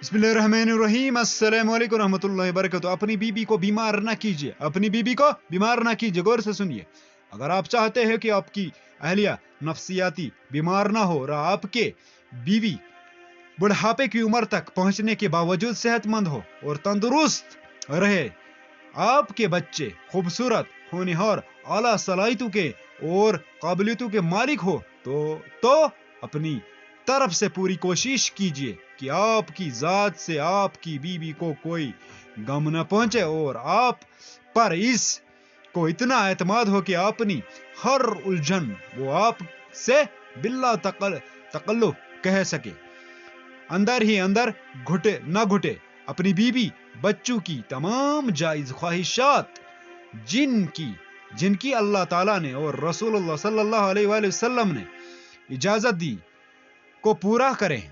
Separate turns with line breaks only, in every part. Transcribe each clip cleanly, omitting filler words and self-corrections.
बिस्मिल्लाहिर्रहमानिर्रहीम। अस्सलाम वालेकुम रहमतुल्लाहि वबरकातुहू। अपनी बीबी को बीमार ना कीजिए, अपनी बीबी को बीमार ना कीजिए। गौर से सुनिए, अगर आप चाहते हैं कि आपकी अहलिया नफसियाती बीमार ना हो और आपके बीवी बुढ़ापे की उम्र तक पहुंचने के बावजूद सेहतमंद हो और तंदुरुस्त रहे, आपके बच्चे खूबसूरत होनहार आला सलाहियतों के और काबिलियतों के मालिक हो, तो अपनी तरफ से पूरी कोशिश कीजिए कि आपकी जात से आपकी बीबी को कोई गम न पहुंचे और आप पर इस को इतना एतमाद हो कि अपनी हर उलझन वो आप से बिल्ला तकल्लुफ कह सके। अंदर ही अंदर घुटे अपनी बीबी बच्चों की तमाम जायज ख्वाहिशात जिनकी अल्लाह ताला ने और रसूलुल्लाह सल्लल्लाहु अलैहि वसल्लम ने इजाजत दी को पूरा करें।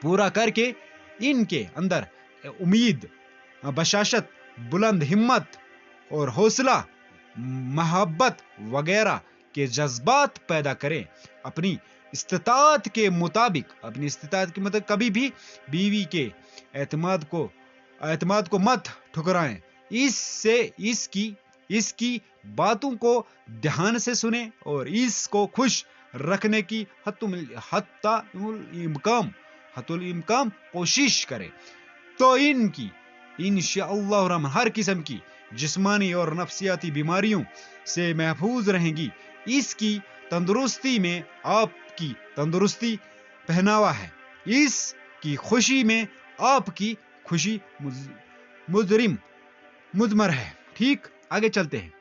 पूरा करके इनके अंदर उम्मीद, बशाशत, बुलंद हिम्मत और हौसला, मोहब्बत वगैरह के जज्बात पैदा करें। अपनी इस्तिताअत के मुताबिक कभी भी बीवी के एतमाद को मत ठुकराएं। इसकी बातों को ध्यान से सुने और इसको खुश रखने की हत्तुल इम्कान कोशिश करें, तो इनकी इंशाअल्लाह रहमान हर किस्म की जिस्मानी और नफसियाती बीमारियों से महफूज रहेंगी। इसकी तंदुरुस्ती में आपकी तंदुरुस्ती पहनावा है, इसकी खुशी में आपकी खुशी मुजमर है। ठीक, आगे चलते हैं।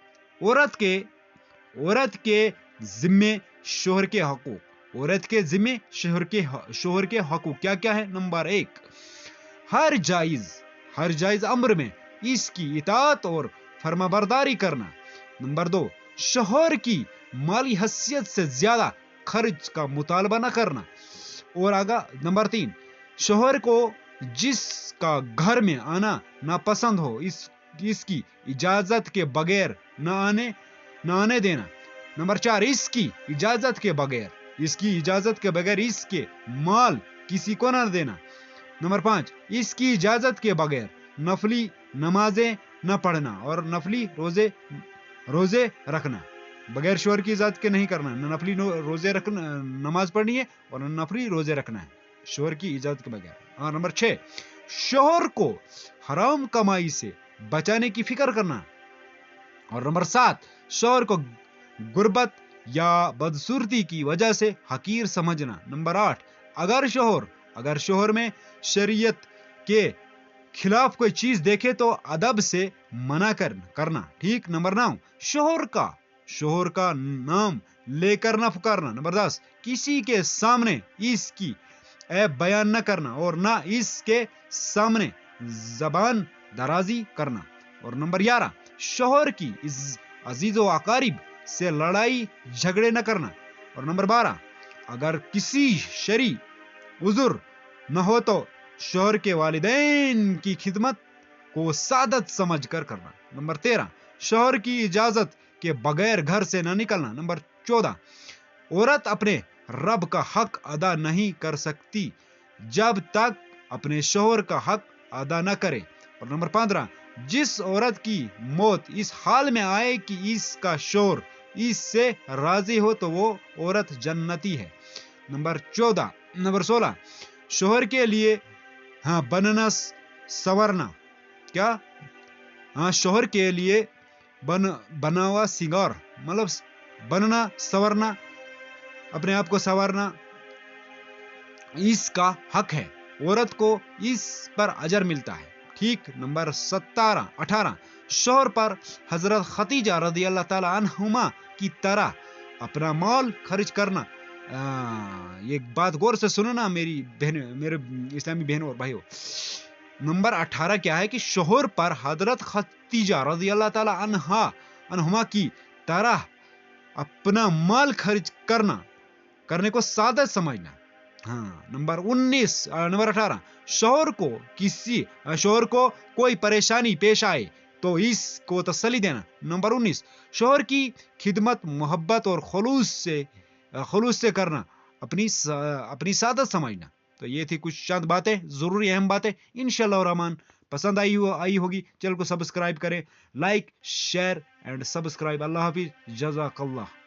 औरत के जिम्मे शोहर के हकूक। औरत के जिम्मे शोहर के हकूक क्या क्या है? नंबर 1, हर जायज अम्र में इसकी इताअत और फरमाबरदारी करना। नंबर 2, शोहर की माली हैसियत से ज्यादा खर्च का मुतालबा न करना। और आगा नंबर 3, शोहर को जिसका घर में आना नापसंद हो इसकी इजाजत के बगैर न आने देना। नंबर 4, इसकी इजाजत के बगैर इसके माल किसी को न देना। नंबर 5, इसकी इजाजत के बगैर नफली नमाजें न पढ़ना और नफली रोजे रखना। बगैर शोहर की इजाजत के नहीं करना, नफली रोजे रखना, नमाज पढ़नी है और नफली रोजे रखना है शोहर की इजाजत के बगैर। और नंबर 6, शोहर को हराम कमाई से बचाने की फिक्र करना। और नंबर 7, शोहर को गुर्बत या बदसूरती की वजह से हकीर समझना। नंबर 8, अगर शोहर में शरीयत के खिलाफ कोई चीज देखे तो अदब से मना करना। ठीक। नंबर 9, शोहर का नाम लेकर न पुकारना। नंबर 10, किसी के सामने इसकी ऐब बयान न करना और न इसके सामने जबान दराजी करना। और नंबर 11, शोहर की अजीजो अकारिब से लड़ाई झगड़े न करना। और नंबर 12, अगर किसी शरी उजुर न हो तो शोहर के वालिदैन की खिदमत को सादत समझ कर करना। नंबर 13, शोहर की इजाजत के बगैर घर से न निकलना। नंबर 14, औरत अपने रब का हक अदा नहीं कर सकती जब तक अपने शोहर का हक अदा न करे। और नंबर 15, जिस औरत की मौत इस हाल में आए कि इसका शोहर इससे राजी हो तो वो औरत जन्नती है। नंबर 16, शोहर के लिए बनना संवरना। क्या? शोहर के लिए बनावा सिंगार, मतलब बनना संवरना, अपने आप को संवारना इसका हक है, औरत को इस पर अजर मिलता है। ठीक। नंबर 18, शोहर पर हजरत खदीजा रदियल्लाहु ताला अन्हुमा की तरह अपना माल खर्च करना। ये बात गौर से सुनो ना मेरे इस्लामी बहनों और भाइयों। नंबर 18 क्या है कि शोहर पर हजरत खदीजा रदियल्लाहु ताला अन्हुमा की तरह अपना माल खर्च करने को सादत समझना। नंबर 18, शोहर को कोई परेशानी पेश आए तो इसको तसल्ली देना। नंबर 19, शोहर की खिदमत मोहब्बत और खुलूस से करना, अपनी सादत समझना। تو یہ تھی کچھ چند باتیں، ضروری اہم باتیں. انشاءاللہ الرحمن پسند آئی ہوگی. چینل کو سبسکرائب کریں، لائک شیئر اینڈ سبسکرائب. اللہ حافظ، جزاک اللہ.